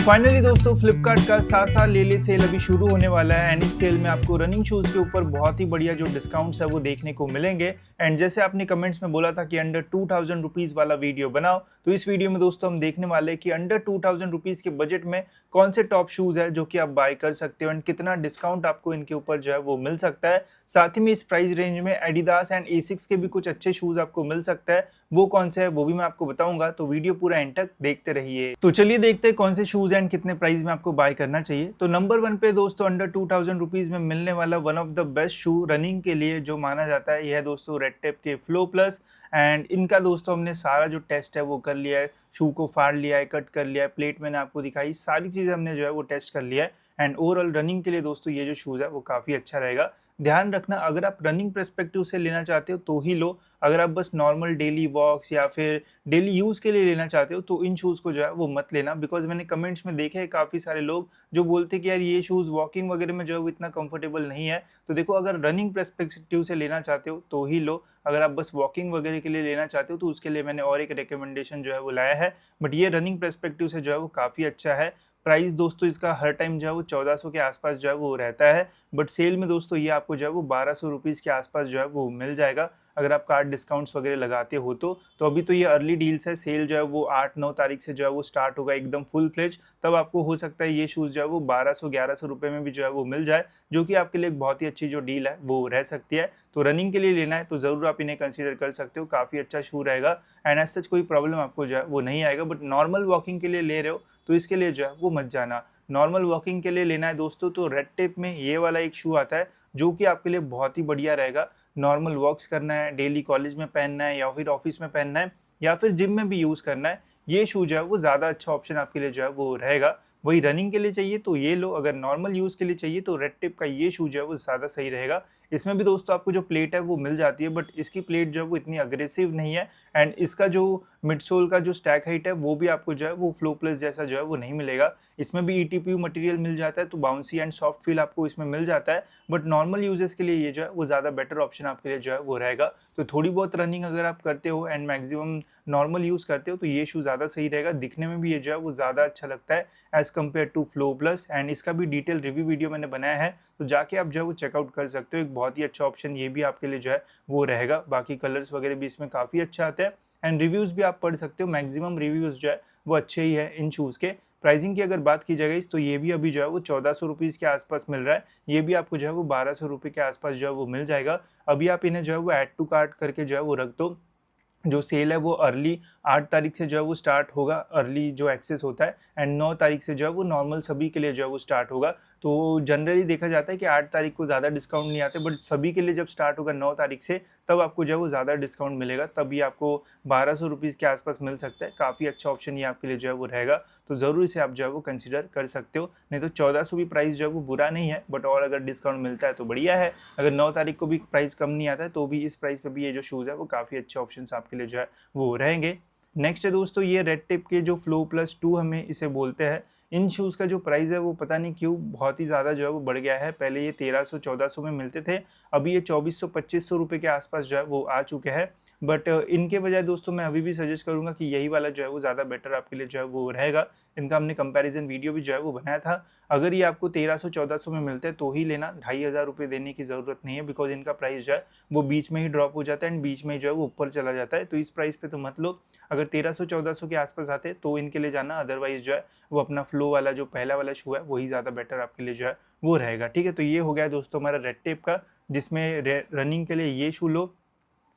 Finally दोस्तों फ्लिपकार्ट का सासा ले ले सेल अभी शुरू होने वाला है एंड इस सेल में आपको रनिंग शूज़ के ऊपर बहुत ही बढ़िया जो डिस्काउंट्स है वो देखने को मिलेंगे। एंड जैसे आपने कमेंट्स में बोला था कि अंडर 2000 रुपीज़ वाला वीडियो बनाओ, तो इस वीडियो में दोस्तों हम देखने वाले हैं कि अंडर 2000 रुपीज़ के बजट में कौन से टॉप शूज़ है जो कि आप बाय कर सकते हो एंड कितना डिस्काउंट आपको इनके ऊपर जो है वो मिल सकता है। साथ ही में इस प्राइस रेंज में एडिडास एंड एसिक्स के भी कुछ अच्छे शूज़ आपको मिल सकता है, वो कौन से है वो भी मैं आपको बताऊंगा, तो वीडियो पूरा एंड तक देखते रहिए। तो चलिए देखते हैं कौन से शूज़ एंड कितने प्राइस में आपको बाय करना चाहिए। तो नंबर 1 पे दोस्तों अंडर 2000 रुपीज़ में मिलने वाला one of the best shoe running के लिए जो माना जाता है, यह है दोस्तों रेड टेप के फ्लो प्लस। एंड इनका दोस्तों हमने सारा जो टेस्ट है वो कर लिया है, शू को फाड़ लिया है, कट कर लिया है, प्लेट मैंने आपको दिखाई, सारी चीज़ें हमने जो है वो टेस्ट कर लिया है। एंड ओवरऑल रनिंग के लिए दोस्तों ये जो शूज़ है वो काफ़ी अच्छा रहेगा। ध्यान रखना, अगर आप रनिंग पर्सपेक्टिव से लेना चाहते हो तो ही लो, अगर आप बस नॉर्मल डेली वॉक्स या फिर डेली यूज़ के लिए लेना चाहते हो तो इन शूज़ को जो है वो मत लेना। बिकॉज मैंने कमेंट्स में देखे हैं काफ़ी सारे लोग जो बोलते हैं कि यार ये शूज़ वॉकिंग वगैरह में जो है वो इतना कंफर्टेबल नहीं है। तो देखो, अगर रनिंग पर्सपेक्टिव से लेना चाहते हो तो ही लो, अगर आप बस वॉकिंग वगैरह के लिए लेना चाहते हो तो उसके लिए मैंने और एक रिकमेंडेशन जो है वो लाया है। बट ये रनिंग पर्सपेक्टिव से जो है वो काफ़ी अच्छा है। प्राइस दोस्तों इसका हर टाइम जो है वो 1400 के आसपास जो है वो रहता है, बट सेल में दोस्तों ये आपको जो है वो 1200 रुपीज़ के आसपास जो है वो मिल जाएगा अगर आप कार्ड डिस्काउंट्स वगैरह लगाते हो तो अभी तो ये अर्ली डील्स है, सेल जो है वो 8-9 तारीख से जो है वो स्टार्ट होगा एकदम फुल फ्लेज, तब आपको हो सकता है ये शूज़ जो है वो 1200-1100 रुपये में भी जो है वो मिल जाए, जो कि आपके लिए एक बहुत ही अच्छी जो डील है वो रह सकती है। तो रनिंग के लिए लेना है तो ज़रूर आप इन्हें कंसिडर कर सकते हो, काफ़ी अच्छा शू रहेगा एंड एज सच कोई प्रॉब्लम आपको जो है वो नहीं आएगा। बट नॉर्मल वॉकिंग के लिए ले रहे हो तो इसके लिए जो है वो मत जाना। नॉर्मल वॉकिंग के लिए लेना है दोस्तों तो रेड टेप में ये वाला एक शू आता है जो कि आपके लिए बहुत ही बढ़िया रहेगा। नॉर्मल वॉक्स करना है, डेली कॉलेज में पहनना है या फिर ऑफिस में पहनना है या फिर जिम में भी यूज़ करना है, ये शू जो है वो ज़्यादा अच्छा ऑप्शन आपके लिए जो है वो रहेगा। वही रनिंग के लिए चाहिए तो ये लो, अगर नॉर्मल यूज़ के लिए चाहिए तो रेड टेप का ये शू जो है वो ज़्यादा सही रहेगा। इसमें भी दोस्तों आपको जो प्लेट है वो मिल जाती है, बट इसकी प्लेट जो है वो इतनी अग्रेसिव नहीं है एंड इसका जो मिड सोल का जो स्टैक हाइट है वो भी आपको जो है वो फ्लो प्लस जैसा जो है वो नहीं मिलेगा। इसमें भी ईटीपीयू मटेरियल मिल जाता है तो बाउंसी एंड सॉफ्ट फील आपको इसमें मिल जाता है, बट नॉर्मल यूजेस के लिए ये जो है वो ज़्यादा बेटर ऑप्शन आपके लिए जो है वो रहेगा। तो थोड़ी बहुत रनिंग अगर आप करते हो एंड मैक्सिमम नॉर्मल यूज़ करते हो तो ये शू ज़्यादा सही रहेगा। दिखने में भी ये जो है वो ज़्यादा अच्छा लगता है as compare to flow plus, and इसका भी डिटेल रिव्यू वीडियो मैंने बनाया है तो जाके आप जो है वो चेकआउट कर सकते हो। एक बहुत ही अच्छा ऑप्शन ये भी आपके लिए जो है वो रहेगा। बाकी कलर्स वगैरह भी इसमें काफ़ी अच्छा आता है एंड रिव्यूज़ भी आप पढ़ सकते हो, मैक्सिमम रिव्यूज़ जो है वो अच्छे ही है इन शूज़ के। प्राइसिंग की अगर बात की जाए तो ये भी अभी जो है वो 1400 रुपीज़ के आसपास मिल रहा है, ये भी आपको जो है वो 1200 रुपये के आसपास जो है वो मिल जाएगा। अभी आप इन्हें जो है वो ऐड टू कार्ट करके जो है वो रख दो। जो सेल है वो अर्ली 8 तारीख से जो है वो स्टार्ट होगा, अर्ली जो एक्सेस होता है, एंड 9 तारीख से जो है वो नॉर्मल सभी के लिए जो है वो स्टार्ट होगा। तो जनरली देखा जाता है कि 8 तारीख को ज़्यादा डिस्काउंट नहीं आते, बट सभी के लिए जब स्टार्ट होगा 9 तारीख से तब आपको जो है वो ज़्यादा डिस्काउंट मिलेगा, तभी आपको 1200 रुपीज़ के आसपास मिल सकता है। काफ़ी अच्छा ऑप्शन ये आपके लिए जो है वो रहेगा, तो ज़रूर इसे आप जो है वो कंसिडर कर सकते हो। नहीं तो 1400 भी प्राइस जो है वो बुरा नहीं है, बट और अगर डिस्काउंट मिलता है तो बढ़िया है। अगर 9 तारीख को भी प्राइस कम नहीं आता है तो भी इस प्राइस पे भी ये जो शूज़ है वो काफ़ी अच्छे ऑप्शन आपके लिए जो है वो रहेंगे। नेक्स्ट है दोस्तों ये रेड टिप के जो फ्लो प्लस 2 हमें इसे बोलते हैं। इन शूज़ का जो प्राइस है वो पता नहीं क्यों बहुत ही ज़्यादा जो है वो बढ़ गया है। पहले ये 1300-1400 में मिलते थे, अभी ये 2400-2500 रुपये के आसपास जो है वो आ चुके हैं। बट इनके बजाय दोस्तों मैं अभी भी सजेस्ट करूँगा कि यही वाला जो है वो ज़्यादा बेटर आपके लिए जो है वो रहेगा। इनका हमने कंपैरिजन वीडियो भी जो है वो बनाया था। अगर ये आपको 1300-1400 में मिलते हैं तो ही लेना, 2500 रुपये देने की ज़रूरत नहीं है, बिकॉज इनका प्राइस जो है वो बीच में ही ड्रॉप हो जाता है एंड बीच में ही जो है वो ऊपर चला जाता है। तो इस प्राइस पे तो मत लो। अगर 1300-1400 के आसपास आते तो इनके लिए जाना, अदरवाइज जो है वो अपना फ्लो वाला जो पहला वाला शू है वही ज़्यादा बेटर आपके लिए जो है वो रहेगा। ठीक है, तो ये हो गया दोस्तों हमारा रेड टेप का, जिसमें रनिंग के लिए ये शू लो,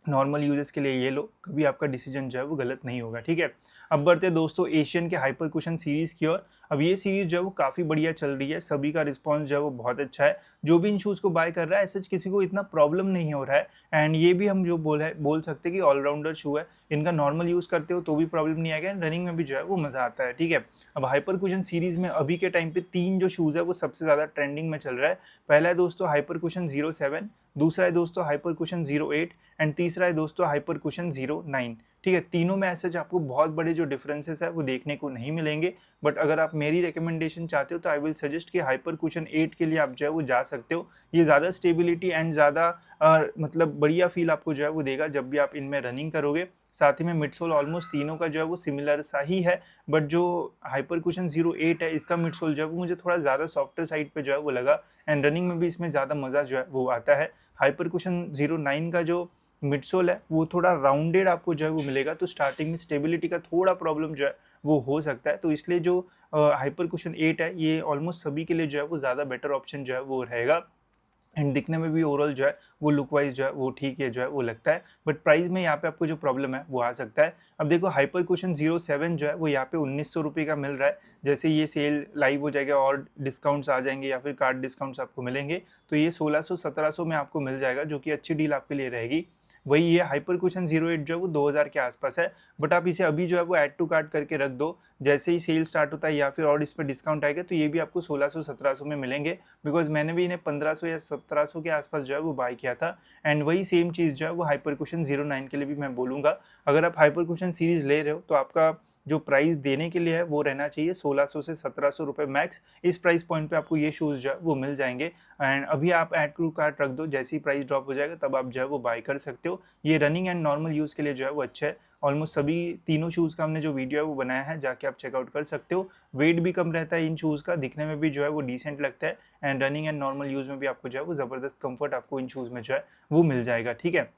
नॉर्मल यूजेस के लिए ये लो, कभी आपका डिसीजन जो है वो गलत नहीं होगा। ठीक है, अब बढ़ते हैं दोस्तों एशियन के हाइपर कुशन सीरीज़ की ओर। अब ये सीरीज़ जो है वो काफ़ी बढ़िया चल रही है, सभी का रिस्पांस जो है वो बहुत अच्छा है। जो भी इन शूज़ को बाय कर रहा है सच किसी को इतना प्रॉब्लम नहीं हो रहा है, एंड ये भी हम जो बोल सकते हैं कि ऑलराउंडर शू है। इनका नॉर्मल यूज़ करते हो तो भी प्रॉब्लम नहीं आएगा, रनिंग में भी जो है वो मज़ा आता है। ठीक है, अब हाइपर कुशन सीरीज़ में अभी के टाइम पे 3 जो शूज़ है वो सबसे ज़्यादा ट्रेंडिंग में चल रहा है। पहला है दोस्तों हाइपर कुशन 07, दूसरा है दोस्तों हाइपर कुशन 08 एंड तीसरा है दोस्तों हाइपर कुशन 09। ठीक है, तीनों में ऐसे आपको बहुत बड़े जो डिफरेंसेस है वो देखने को नहीं मिलेंगे। बट अगर आप मेरी रिकमेंडेशन चाहते हो तो आई विल सजेस्ट कि हाइपर कुशन 8 के लिए आप जो है वो जा सकते हो। ये ज़्यादा स्टेबिलिटी एंड ज़्यादा मतलब बढ़िया फील आपको जो है वो देगा जब भी आप इनमें रनिंग करोगे। साथ ही में मिडसोल ऑलमोस्ट तीनों का जो है वो सिमिलर सा ही है, बट जो हाइपर कुशन 08 है इसका मिडसोल जो है वो मुझे थोड़ा ज़्यादा सॉफ्टर साइड पे जो है वो लगा एंड रनिंग में भी इसमें ज़्यादा मज़ा जो है वो आता है। हाइपर कुशन 09 का जो मिडसोल है वो थोड़ा राउंडेड आपको जो है वो मिलेगा, तो स्टार्टिंग में स्टेबिलिटी का थोड़ा प्रॉब्लम जो है वो हो सकता है। तो इसलिए जो हाइपर कुशन 8 है ये ऑलमोस्ट सभी के लिए जो है वो ज़्यादा बेटर ऑप्शन जो है वो रहेगा एंड दिखने में भी ओवरऑल जो है वो लुक वाइज जो है वो ठीक है जो है वो लगता है। बट प्राइस में यहाँ पे आपको जो प्रॉब्लम है वो आ सकता है। अब देखो हाइपर कुशन 07 जो है वो यहाँ पे 1900 रुपये का मिल रहा है। जैसे ये सेल लाइव हो जाएगा और डिस्काउंट्स आ जाएंगे या फिर कार्ड डिस्काउंट्स आपको मिलेंगे तो ये 1600-1700 में आपको मिल जाएगा, जो कि अच्छी डील आपके लिए रहेगी। वही ये हाइपर कुशन 08 जो है वो 2000 के आसपास है, बट आप इसे अभी जो है वो ऐड टू कार्ट करके रख दो। जैसे ही सेल स्टार्ट होता है या फिर और इस पर डिस्काउंट आएगा तो ये भी आपको 1600-1700 में मिलेंगे, बिकॉज मैंने भी इन्हें 1500 या 1700 के आसपास जो है वो बाय किया था। एंड वही सेम चीज़ जो है वो हाइपर कुशन 09 के लिए भी मैं बोलूँगा। अगर आप हाइपर कुशन सीरीज़ ले रहे हो तो आपका जो प्राइस देने के लिए है वो रहना चाहिए 1600 से 1700 रुपये मैक्स। इस प्राइस पॉइंट पे आपको ये शूज़ जो है वो मिल जाएंगे एंड अभी आप ऐड टू कार्ट रख दो, जैसे ही प्राइस ड्रॉप हो जाएगा तब आप जो है वो बाय कर सकते हो। ये रनिंग एंड नॉर्मल यूज़ के लिए जो है वो अच्छा है। ऑलमोस्ट सभी तीनों शूज़ का हमने जो वीडियो है वो बनाया है, जाके आप चेकआउट कर सकते हो। वेट भी कम रहता है इन शूज़ का, दिखने में भी जो है वो डिसेंट लगता है and running and normal use में भी आपको जो है वो ज़बरदस्त कंफर्ट आपको इन शूज़ में जो है वो मिल जाएगा। ठीक है,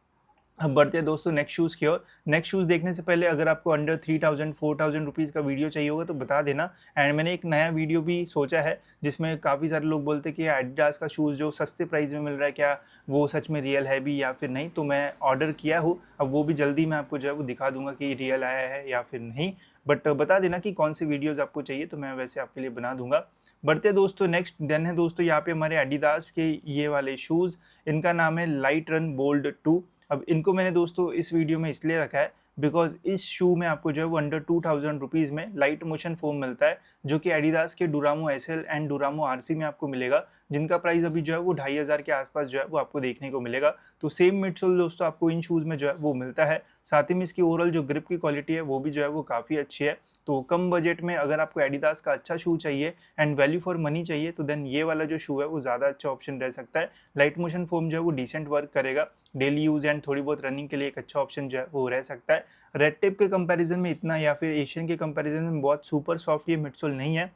अब बढ़ते हैं दोस्तों नेक्स्ट शूज़ की ओर। नेक्स्ट शूज़ देखने से पहले अगर आपको अंडर 3000-4000 रुपीज़ का वीडियो चाहिए होगा तो बता देना। एंड मैंने एक नया वीडियो भी सोचा है जिसमें काफ़ी सारे लोग बोलते हैं कि एडिडास का शूज़ जो सस्ते प्राइस में मिल रहा है क्या वो सच में रियल है भी या फिर नहीं, तो मैं ऑर्डर किया हूँ। अब वो भी जल्दी मैं आपको जो है वो दिखा दूंगा कि रियल आया है या फिर नहीं। बट बता देना कि कौन सी वीडियोज़ आपको चाहिए तो मैं वैसे आपके लिए बना दूंगा। बढ़ते दोस्तों नेक्स्ट देन है दोस्तों यहाँ पे हमारे एडिडास के ये वाले शूज़। इनका नाम है लाइट रन बोल्ड 2। अब इनको मैंने दोस्तों इस वीडियो में इसलिए रखा है बिकॉज इस शू में आपको जो है वो अंडर 2000 रुपीज़ में लाइट मोशन फोम मिलता है, जो कि एडिडास के डुरामो एसएल एंड डुरामो आरसी में आपको मिलेगा, जिनका प्राइस अभी जो है वो 2500 के आसपास जो है वो आपको देखने को मिलेगा। तो सेम मिडसोल दोस्तों आपको इन शूज़ में जो है वो मिलता है। साथ ही में इसकी ओवरऑल जो ग्रिप की क्वालिटी है वो भी जो है वो काफ़ी अच्छी है। तो कम बजट में अगर आपको एडिडास का अच्छा शू चाहिए एंड वैल्यू फॉर मनी चाहिए तो देन ये वाला जो शू है वो ज़्यादा अच्छा ऑप्शन रह सकता है। लाइट मोशन फोम जो है वो डिसेंट वर्क करेगा, डेली यूज़ एंड थोड़ी बहुत रनिंग के लिए एक अच्छा ऑप्शन जो है वो रह सकता है। रेड टेप के कंपैरिजन में इतना या फिर एशियन के कंपैरिजन में बहुत सुपर सॉफ्ट ये मिडसोल नहीं है,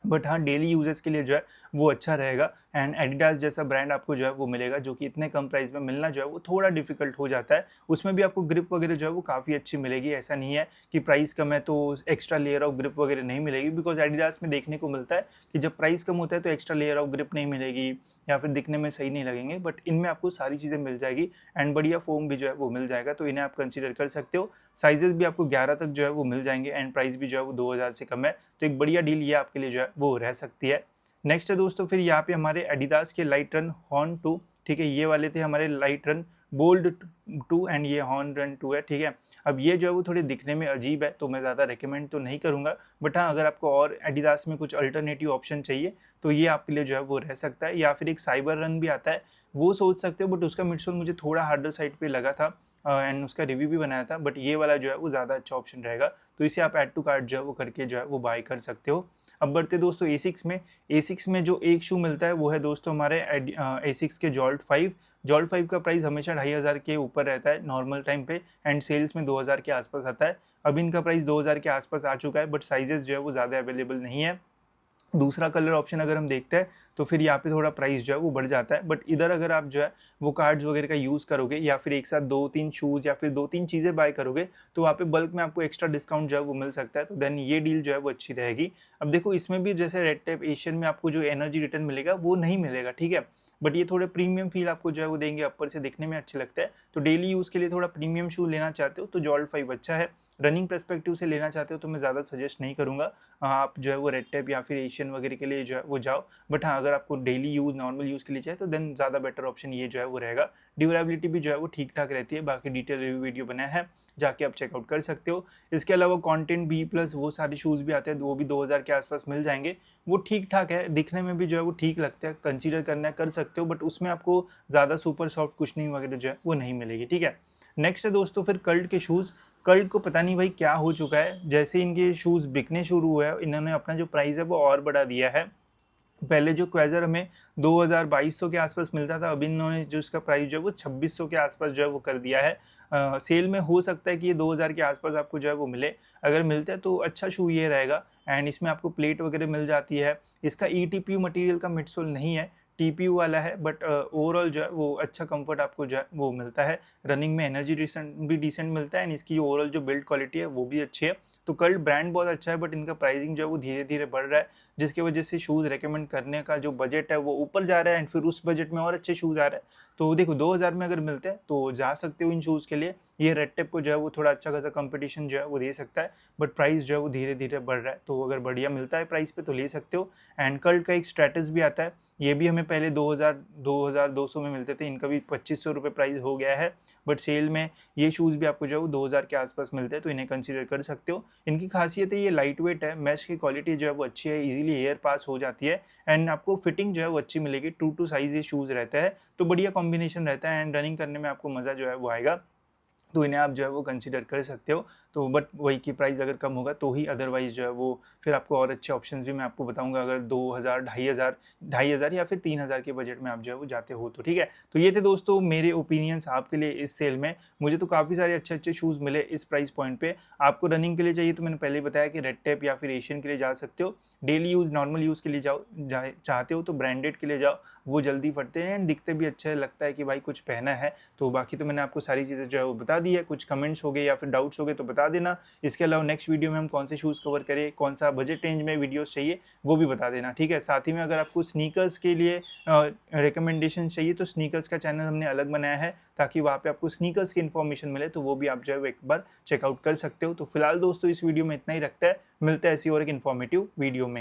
बट हाँ डेली यूजेस के लिए जो है वो अच्छा रहेगा। एंड एडिडास जैसा ब्रांड आपको जो है वो मिलेगा जो कि इतने कम प्राइस में मिलना जो है वो थोड़ा डिफिकल्ट हो जाता है। उसमें भी आपको ग्रिप वगैरह जो है वो काफ़ी अच्छी मिलेगी, ऐसा नहीं है कि प्राइस कम है तो एक्स्ट्रा लेयर ऑफ ग्रिप वगैरह नहीं मिलेगी, बिकॉज एडिडास में देखने को मिलता है कि जब प्राइस कम होता है तो एक्स्ट्रा लेयर ऑफ ग्रिप नहीं मिलेगी या फिर दिखने में सही नहीं लगेंगे, बट इनमें आपको सारी चीज़ें मिल जाएगी एंड बढ़िया फोम भी जो है वो मिल जाएगा, तो इन्हें आप कंसीडर कर सकते हो। साइजेस भी आपको 11 तक जो है वो मिल जाएंगे एंड प्राइस भी जो है वो 2000 से कम है, तो एक बढ़िया डील ये आपके लिए जो है वो रह सकती है। नेक्स्ट है दोस्तों फिर यहाँ पे हमारे एडिडास के लाइट रन हॉर्न 2। ठीक है, ये वाले थे हमारे लाइट रन बोल्ड 2 एंड ये हॉर्न रन 2 है। ठीक है, अब ये जो है वो थोड़े दिखने में अजीब है तो मैं ज़्यादा रिकमेंड तो नहीं करूँगा, बट हाँ अगर आपको और एडिडास में कुछ अल्टरनेटिव ऑप्शन चाहिए तो ये आपके लिए जो है वो रह सकता है। या फिर एक साइबर रन भी आता है वो सोच सकते हो, बट उसका मिडसोल मुझे थोड़ा हार्डर साइड पे लगा था एंड उसका रिव्यू भी बनाया था, बट ये वाला जो है वो ज़्यादा अच्छा ऑप्शन रहेगा, तो इसे आप ऐड टू कार्ट जो है वो करके जो है वो बाय कर सकते हो। अब बढ़ते दोस्तों A6 में जो एक शू मिलता है वो है दोस्तों हमारे A6 के जॉल्ट 5। जॉल्ट 5 का प्राइस हमेशा 2500 के ऊपर रहता है नॉर्मल टाइम पे एंड सेल्स में 2000 के आसपास आता है। अब इनका प्राइस 2000 के आसपास आ चुका है, बट साइजेस जो है वो ज़्यादा अवेलेबल नहीं है। दूसरा कलर ऑप्शन अगर हम देखते हैं तो फिर यहाँ पे थोड़ा प्राइस जो है वो बढ़ जाता है, बट इधर अगर आप जो है वो कार्ड्स वगैरह का यूज़ करोगे या फिर एक साथ 2-3 शूज़ या फिर 2-3 चीज़ें बाय करोगे तो वहाँ पे बल्क में आपको एक्स्ट्रा डिस्काउंट जो है वो मिल सकता है, तो देन ये डील जो है वो अच्छी रहेगी। अब देखो इसमें भी जैसे रेड टेप एशियन में आपको जो एनर्जी रिटर्न मिलेगा वो नहीं मिलेगा, ठीक है, बट ये थोड़े प्रीमियम फील आपको जो है वो देंगे, अपर से दिखने में अच्छे लगता है। तो डेली यूज़ के लिए थोड़ा प्रीमियम शू लेना चाहते हो तो जॉल्ट 5 अच्छा है। रनिंग पर्सपेक्टिव से लेना चाहते हो तो मैं ज़्यादा सजेस्ट नहीं करूँगा, आप जो है वो रेड टेप या फिर एशियन वगैरह के लिए जो है वो जाओ। बट हाँ अगर आपको डेली यूज़ नॉर्मल यूज़ के लिए चाहिए तो देन ज़्यादा बेटर ऑप्शन ये जो है वो रहेगा। ड्यूरेबिलिटी भी जो है वो ठीक ठाक रहती है, बाकी डिटेल रिव्यू वीडियो बनाया है जाके आप चेकआउट कर सकते हो। इसके अलावा कॉन्टेंट बी प्लस वो सारे शूज़ भी आते हैं, वो भी 2000 के आसपास मिल जाएंगे। वो ठीक ठाक है, दिखने में भी जो है वो ठीक लगता है, कंसीडर करना कर सकते हो, बट उसमें आपको ज़्यादा सुपर सॉफ्ट कुशनिंग वगैरह जो है वो नहीं मिलेगी। ठीक है, नेक्स्ट है दोस्तों फिर कल्ट के शूज़। कल्ट को पता नहीं भाई क्या हो चुका है, जैसे इनके शूज़ बिकने शुरू हुए हैं इन्होंने अपना जो प्राइस है वो और बढ़ा दिया है। पहले जो क्वेज़र हमें 2000-2200 के आसपास मिलता था, अभी इन्होंने जो इसका प्राइस जो है वो 2600 के आसपास जो है वो कर दिया है। सेल में हो सकता है कि ये 2000 के आसपास आपको जो है वो मिले, अगर मिलता है तो अच्छा शू ये रहेगा। एंड इसमें आपको प्लेट वगैरह मिल जाती है। इसका ईटीपीयू मटेरियल का मिडसोल नहीं है, टीपीयू वाला है, बट ओवरऑल जो है वो अच्छा कंफर्ट आपको जो है वो मिलता है। रनिंग में एनर्जी डिसेंट मिलता है एंड इसकी ओवरऑल जो बिल्ड क्वालिटी है वो भी अच्छी है। तो कल्ट ब्रांड बहुत अच्छा है, बट इनका प्राइसिंग जो है वो धीरे धीरे बढ़ रहा है, जिसकी वजह से शूज़ रेकमेंड करने का जो बजट है वो ऊपर जा रहा है एंड फिर उस बजट में और अच्छे शूज़ आ रहे हैं। तो देखो 2000 में अगर मिलते हैं तो जा सकते हो इन शूज़ के लिए। ये रेड टेप को जो है वो थोड़ा अच्छा खासा कंपटीशन जो है वो दे सकता है, बट प्राइस जो है वो धीरे धीरे बढ़ रहा है, तो अगर बढ़िया मिलता है प्राइस पे तो ले सकते हो। एंड कल्ट का एक स्ट्रेटस भी आता है, ये भी हमें पहले 2200 में मिलते थे, इनका भी 2500 रुपये प्राइस हो गया है, बट सेल में ये शूज़ भी आपको जो है वो 2000 के आसपास मिलते हैं, तो इन्हें कंसीडर कर सकते हो। इनकी खासियत है ये लाइट वेट है, मैश की क्वालिटी जो है वो अच्छी है, इजीली एयर पास हो जाती है एंड आपको फिटिंग जो है वो अच्छी मिलेगी। 2 साइज़ ये शूज़ रहता है, तो बढ़िया कॉम्बिनेशन रहता है एंड रनिंग करने में आपको मज़ा जो है वो आएगा, तो इन्हें आप जो है वो कंसीडर कर सकते हो। तो बट वही की प्राइस अगर कम होगा तो ही, अदरवाइज़ जो है वो फिर आपको और अच्छे ऑप्शंस भी मैं आपको बताऊंगा, अगर 2000 ढाई हज़ार या फिर 3000 के बजट में आप जो है वो जाते हो तो। ठीक है, तो ये थे दोस्तों मेरे ओपिनियंस आपके लिए इस सेल में। मुझे तो काफ़ी सारे अच्छे अच्छे शूज़ मिले इस प्राइस पॉइंट पे। आपको रनिंग के लिए चाहिए तो मैंने पहले ही बताया कि रेड टेप या फिर एशियन के लिए जा सकते हो। डेली यूज़ नॉर्मल यूज़ के लिए चाहते हो तो ब्रांडेड के लिए जाओ, वो जल्दी फटते हैं एंड दिखते भी अच्छे, लगता है कि भाई कुछ पहना है। तो बाकी तो मैंने आपको सारी चीज़ें जो है वो बता दी है। कुछ कमेंट्स हो गए या फिर डाउट्स हो गए तो बता देना। इसके अलावा नेक्स्ट वीडियो में हम कौन से शूज़ कवर करें, कौन सा बजट रेंज में वीडियोस चाहिए वो भी बता देना। ठीक है, साथ ही में अगर आपको स्नीकर्स के लिए रिकमेंडेशन चाहिए तो स्नीकर्स का चैनल हमने अलग बनाया है, ताकि वहाँ पे आपको स्नीकर्स की इन्फॉर्मेशन मिले, तो वो भी आप जो है वो एक बार चेकआउट कर सकते हो। तो फिलहाल दोस्तों इस वीडियो में इतना ही रखता है, मिलता है ऐसी और एक इन्फॉर्मेटिव वीडियो में।